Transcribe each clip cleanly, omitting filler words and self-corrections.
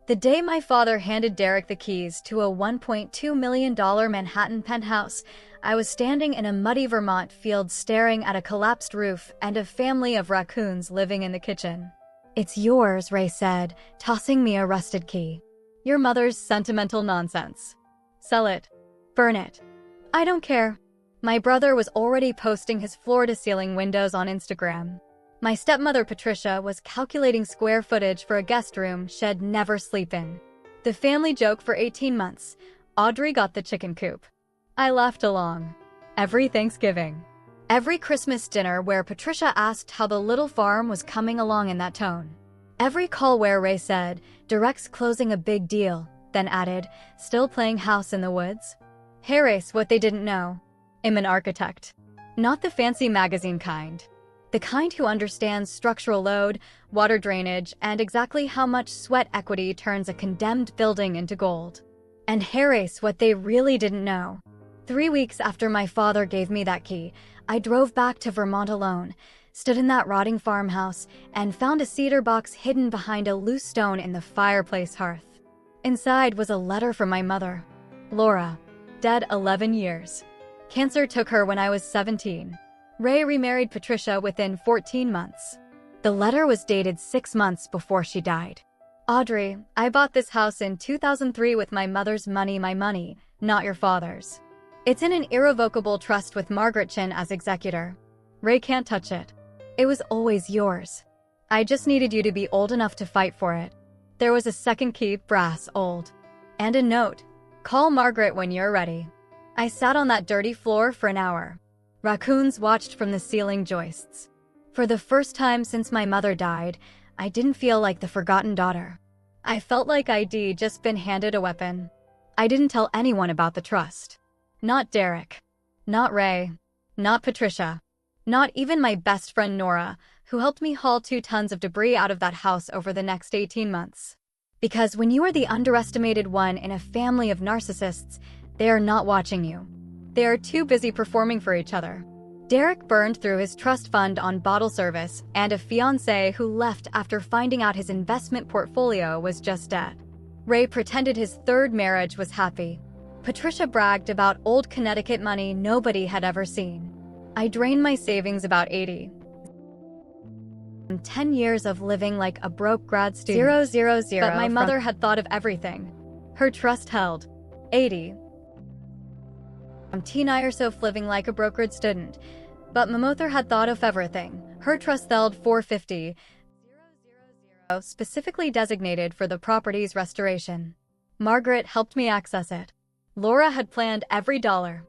The day my father handed Derek the keys to a $1.2 million Manhattan penthouse, I was standing in a muddy Vermont field staring at a collapsed roof and a family of raccoons living in the kitchen. "It's yours," Ray said, tossing me a rusted key. "Your mother's sentimental nonsense. Sell it. Burn it. I don't care." My brother was already posting his floor-to-ceiling windows on Instagram. My stepmother Patricia was calculating square footage for a guest room she'd never sleep in. The family joke for 18 months. Audrey got the chicken coop. I laughed along. Every Thanksgiving. Every Christmas dinner where Patricia asked how the little farm was coming along in that tone. Every call where Ray said, "Direct's closing a big deal," then added, "Still playing house in the woods?" Hey Race, what they didn't know. I'm an architect. Not the fancy magazine kind. The kind who understands structural load, water drainage, and exactly how much sweat equity turns a condemned building into gold. And hey Race, what they really didn't know. 3 weeks after my father gave me that key, I drove back to Vermont alone, stood in that rotting farmhouse, and found a cedar box hidden behind a loose stone in the fireplace hearth. Inside was a letter from my mother. Laura, dead 11 years. Cancer took her when I was 17. Ray remarried Patricia within 14 months. The letter was dated 6 months before she died. "Audrey, I bought this house in 2003 with my mother's money, my money, not your father's. It's in an irrevocable trust with Margaret Chin as executor. Ray can't touch it. It was always yours. I just needed you to be old enough to fight for it." There was a second key, brass old. And a note. "Call Margaret when you're ready." I sat on that dirty floor for an hour. Raccoons watched from the ceiling joists. For the first time since my mother died, I didn't feel like the forgotten daughter. I felt like I'd just been handed a weapon. I didn't tell anyone about the trust. Not Derek. Not Ray. Not Patricia. Not even my best friend Nora, who helped me haul 2 tons of debris out of that house over the next 18 months. Because when you are the underestimated one in a family of narcissists, they are not watching you. They are too busy performing for each other. Derek burned through his trust fund on bottle service and a fiancée who left after finding out his investment portfolio was just dead. Ray pretended his 3rd marriage was happy. Patricia bragged about old Connecticut money nobody had ever seen. I drained my savings about 80. 10 years of living like a broke grad student. 000. But my mother had thought of everything. Her trust held. 80. Teen Irsof living like a brokered student, but Mamother had thought of everything. Her trust held 450, specifically designated for the property's restoration. Margaret helped me access it. Laura had planned every dollar.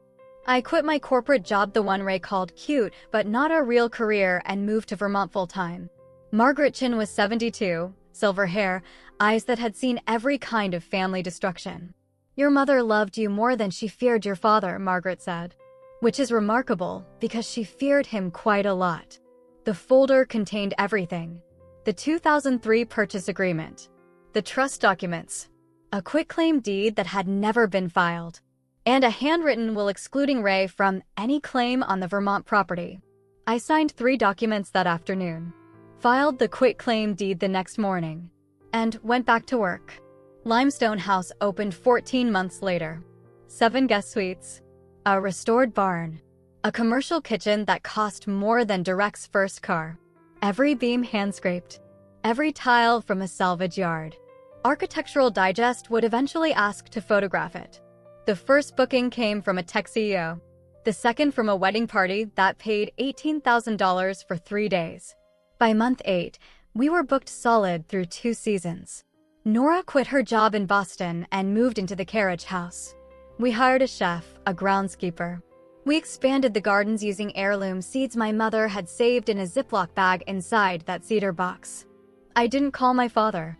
I quit my corporate job, the one Ray called cute, but not a real career, and moved to Vermont full-time. Margaret Chin was 72, silver hair, eyes that had seen every kind of family destruction. "Your mother loved you more than she feared your father," Margaret said. Which is remarkable, because she feared him quite a lot. The folder contained everything. The 2003 purchase agreement. The trust documents. A quitclaim deed that had never been filed. And a handwritten will excluding Ray from any claim on the Vermont property. I signed 3 documents that afternoon. Filed the quitclaim deed the next morning. And went back to work. Limestone House opened 14 months later. 7 guest suites. A restored barn. A commercial kitchen that cost more than Derek's first car. Every beam hand-scraped. Every tile from a salvage yard. Architectural Digest would eventually ask to photograph it. The first booking came from a tech CEO. The second from a wedding party that paid $18,000 for 3 days. By month 8, we were booked solid through 2 seasons. Nora quit her job in Boston and moved into the carriage house. We hired a chef, a groundskeeper. We expanded the gardens using heirloom seeds my mother had saved in a Ziploc bag inside that cedar box. I didn't call my father.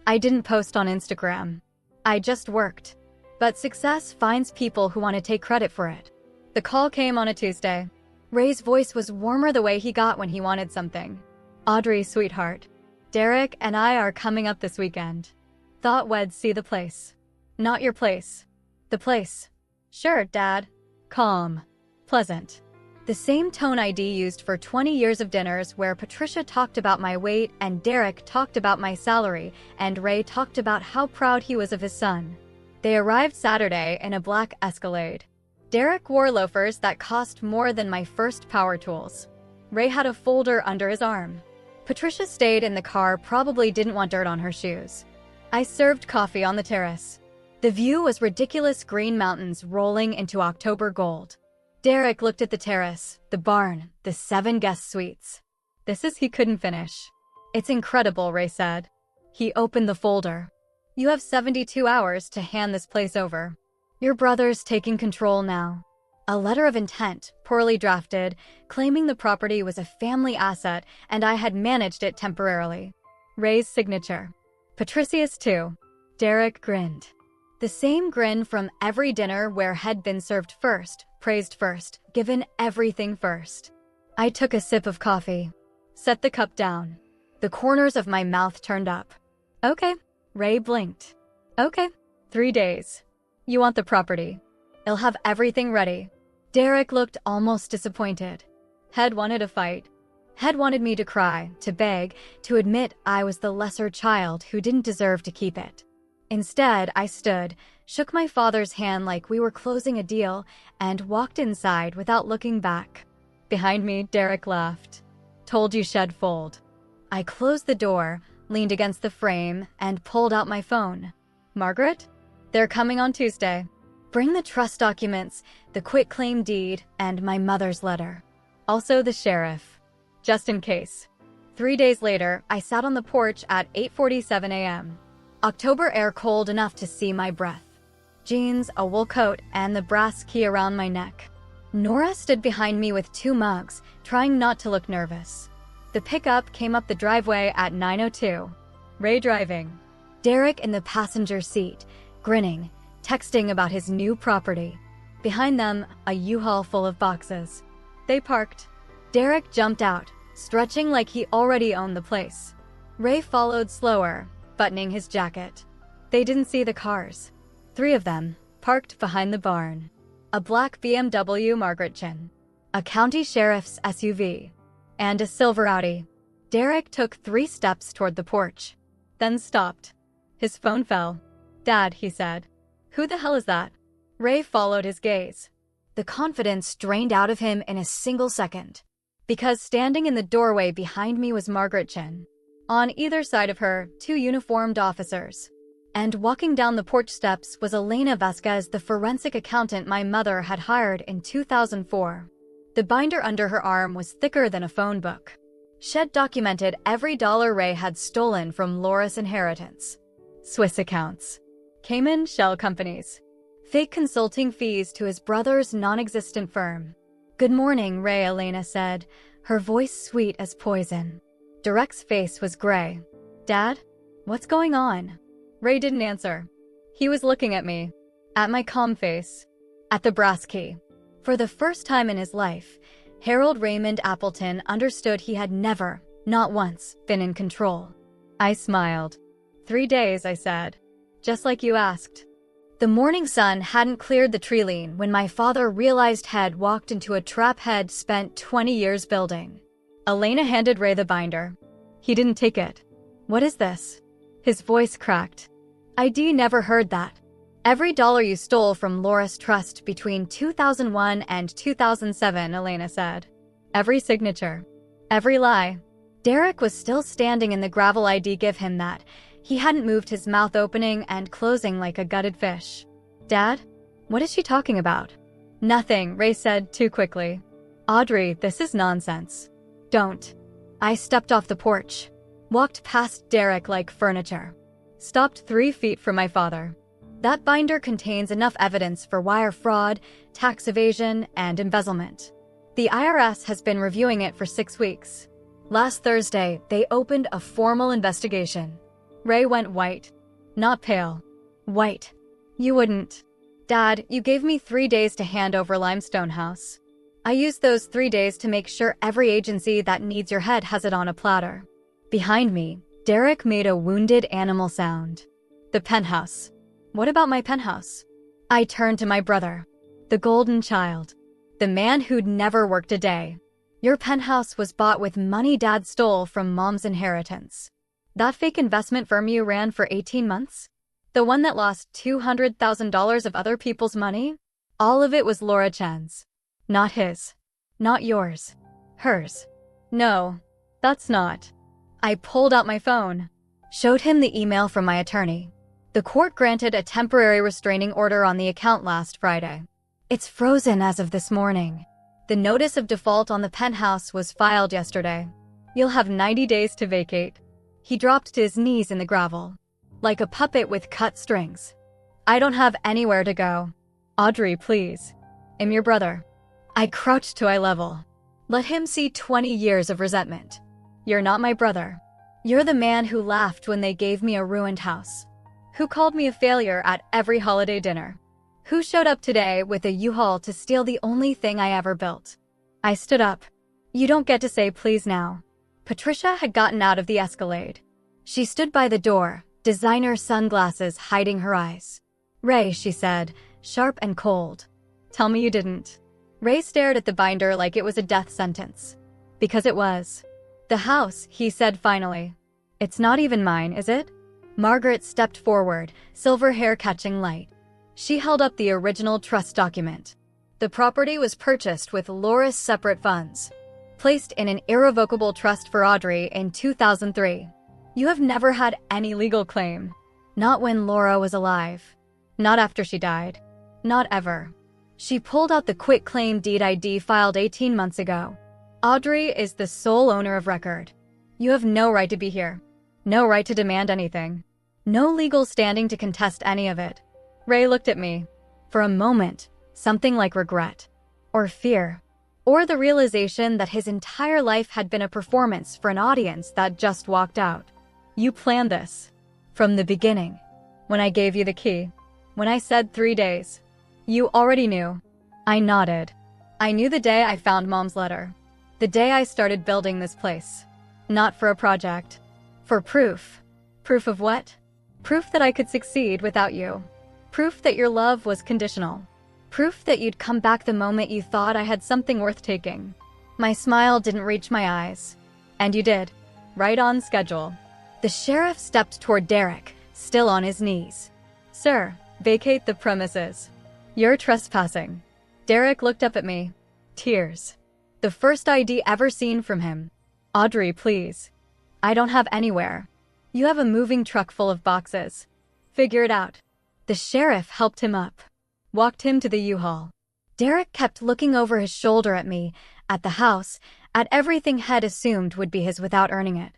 I didn't post on Instagram. I just worked. But success finds people who want to take credit for it. The call came on a Tuesday. Ray's voice was warmer the way he got when he wanted something. "Audrey, sweetheart. Derek and I are coming up this weekend. Thought we'd see the place." "Not your place. The place." "Sure, Dad." Calm. Pleasant. The same tone ID used for 20 years of dinners where Patricia talked about my weight and Derek talked about my salary and Ray talked about how proud he was of his son. They arrived Saturday in a black Escalade. Derek wore loafers that cost more than my first power tools. Ray had a folder under his arm. Patricia stayed in the car, probably didn't want dirt on her shoes. I served coffee on the terrace. The view was ridiculous green mountains rolling into October gold. Derek looked at the terrace, the barn, the 7 guest suites. He couldn't finish. It's incredible, Ray said. He opened the folder. You have 72 hours to hand this place over. Your brother's taking control now. A letter of intent, poorly drafted, claiming the property was a family asset and I had managed it temporarily. Ray's signature. Patricia's too. Derek grinned. The same grin from every dinner where had been served first, praised first, given everything first. I took a sip of coffee. Set the cup down. The corners of my mouth turned up. Okay. Ray blinked. Okay. 3 days. You want the property. I'll have everything ready. Derek looked almost disappointed. Head wanted a fight. Head wanted me to cry, to beg, to admit I was the lesser child who didn't deserve to keep it. Instead, I stood, shook my father's hand like we were closing a deal, and walked inside without looking back. Behind me, Derek laughed. Told you she'd fold. I closed the door, leaned against the frame, and pulled out my phone. Margaret? They're coming on Tuesday. Bring the trust documents, the quitclaim deed, and my mother's letter. Also the sheriff. Just in case. 3 days later, I sat on the porch at 8:47 a.m. October air cold enough to see my breath. Jeans, a wool coat, and the brass key around my neck. Nora stood behind me with 2 mugs, trying not to look nervous. The pickup came up the driveway at 9:02. Ray driving. Derek in the passenger seat, grinning, texting about his new property. Behind them, a U-Haul full of boxes. They parked. Derek jumped out, stretching like he already owned the place. Ray followed slower, buttoning his jacket. They didn't see the cars. 3 of them, parked behind the barn. A black BMW Margaret Chin, a county sheriff's SUV, and a silver Audi. Derek took 3 steps toward the porch, then stopped. His phone fell. Dad, he said. Who the hell is that? Ray followed his gaze. The confidence drained out of him in a single second. Because standing in the doorway behind me was Margaret Chin. On either side of her, 2 uniformed officers. And walking down the porch steps was Elena Vasquez, the forensic accountant my mother had hired in 2004. The binder under her arm was thicker than a phone book. She'd documented every dollar Ray had stolen from Laura's inheritance. Swiss accounts. Cayman shell companies. Fake consulting fees to his brother's non-existent firm. Good morning, Ray, Elena said, her voice sweet as poison. Derek's face was gray. Dad? What's going on? Ray didn't answer. He was looking at me. At my calm face. At the brass key. For the first time in his life, Harold Raymond Appleton understood he had never, not once, been in control. I smiled. 3 days, I said. Just like you asked. The morning sun hadn't cleared the tree line when my father realized Head walked into a trap Head spent 20 years building. Elena handed Ray the binder. He didn't take it. What is this? His voice cracked. ID never heard that. Every dollar you stole from Laura's trust between 2001 and 2007, Elena said. Every signature. Every lie. Derek was still standing in the gravel. ID give him that. He hadn't moved, his mouth opening and closing like a gutted fish. Dad? What is she talking about? Nothing, Ray said too quickly. Audrey, this is nonsense. Don't. I stepped off the porch. Walked past Derek like furniture. Stopped 3 feet from my father. That binder contains enough evidence for wire fraud, tax evasion, and embezzlement. The IRS has been reviewing it for 6 weeks. Last Thursday, they opened a formal investigation. Ray went white. Not pale. White. You wouldn't. Dad, you gave me 3 days to hand over Limestone House. I used those 3 days to make sure every agency that needs your head has it on a platter. Behind me, Derek made a wounded animal sound. The penthouse. What about my penthouse? I turned to my brother. The golden child. The man who'd never worked a day. Your penthouse was bought with money Dad stole from Mom's inheritance. That fake investment firm you ran for 18 months? The one that lost $200,000 of other people's money? All of it was Laura Chen's. Not his. Not yours. Hers. No, that's not. I pulled out my phone. Showed him the email from my attorney. The court granted a temporary restraining order on the account last Friday. It's frozen as of this morning. The notice of default on the penthouse was filed yesterday. You'll have 90 days to vacate. He dropped to his knees in the gravel. Like a puppet with cut strings. I don't have anywhere to go. Audrey, please. I'm your brother. I crouched to eye level. Let him see 20 years of resentment. You're not my brother. You're the man who laughed when they gave me a ruined house. Who called me a failure at every holiday dinner. Who showed up today with a U-Haul to steal the only thing I ever built. I stood up. You don't get to say please now. Patricia had gotten out of the Escalade. She stood by the door, designer sunglasses hiding her eyes. Ray, she said, sharp and cold. Tell me you didn't. Ray stared at the binder like it was a death sentence. Because it was. The house, he said finally. It's not even mine, is it? Margaret stepped forward, silver hair catching light. She held up the original trust document. The property was purchased with Laura's separate funds, placed in an irrevocable trust for Audrey in 2003. You have never had any legal claim. Not when Laura was alive. Not after she died. Not ever. She pulled out the quitclaim deed ID filed 18 months ago. Audrey is the sole owner of record. You have no right to be here. No right to demand anything. No legal standing to contest any of it. Ray looked at me. For a moment, something like regret. Or fear. Or the realization that his entire life had been a performance for an audience that just walked out. You planned this. From the beginning. When I gave you the key. When I said 3 days. You already knew. I nodded. I knew the day I found Mom's letter. The day I started building this place. Not for a project. For proof. Proof of what? Proof that I could succeed without you. Proof that your love was conditional. Proof that you'd come back the moment you thought I had something worth taking. My smile didn't reach my eyes. And you did. Right on schedule. The sheriff stepped toward Derek, still on his knees. Sir, vacate the premises. You're trespassing. Derek looked up at me. Tears. The first ID ever seen from him. Audrey, please. I don't have anywhere. You have a moving truck full of boxes. Figure it out. The sheriff helped him up. Walked him to the U-Haul. Derek kept looking over his shoulder at me, at the house, at everything Head assumed would be his without earning it.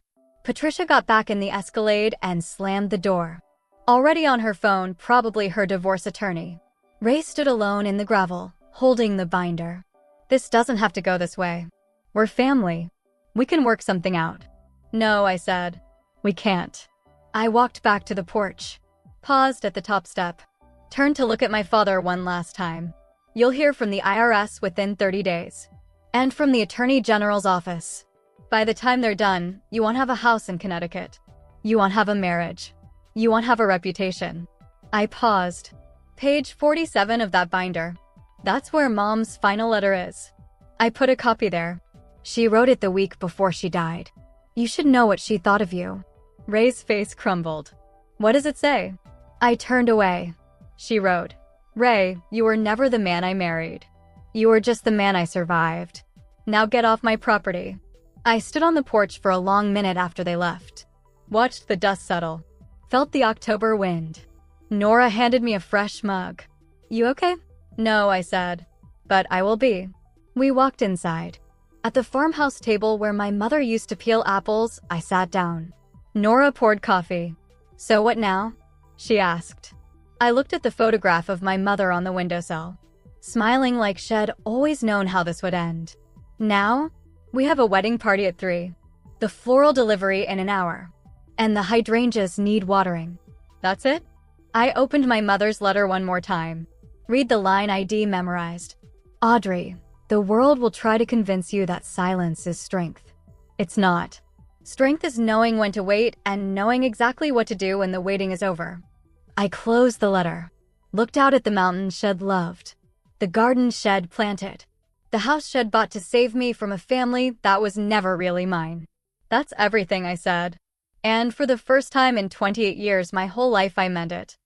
Patricia got back in the Escalade and slammed the door. Already on her phone, probably her divorce attorney. Ray stood alone in the gravel, holding the binder. This doesn't have to go this way. We're family. We can work something out. No, I said. We can't. I walked back to the porch. Paused at the top step. Turned to look at my father one last time. You'll hear from the IRS within 30 days. And from the Attorney General's office. By the time they're done, you won't have a house in Connecticut. You won't have a marriage. You won't have a reputation. I paused. Page 47 of that binder. That's where Mom's final letter is. I put a copy there. She wrote it the week before she died. You should know what she thought of you. Ray's face crumbled. What does it say? I turned away. She wrote, Ray, you were never the man I married. You were just the man I survived. Now get off my property. I stood on the porch for a long minute after they left. Watched the dust settle. Felt the October wind. Nora handed me a fresh mug. You okay? No, I said. But I will be. We walked inside. At the farmhouse table where my mother used to peel apples, I sat down. Nora poured coffee. So what now? She asked. I looked at the photograph of my mother on the windowsill, smiling like she'd always known how this would end. Now, we have a wedding party at 3. The floral delivery in an hour. And the hydrangeas need watering. That's it? I opened my mother's letter one more time. Read the line ID memorized. Audrey, the world will try to convince you that silence is strength. It's not. Strength is knowing when to wait and knowing exactly what to do when the waiting is over. I closed the letter. Looked out at the mountain shed loved. The garden shed planted. The house shed bought to save me from a family that was never really mine. That's everything, I said. And for the first time in 28 years, my whole life, I meant it.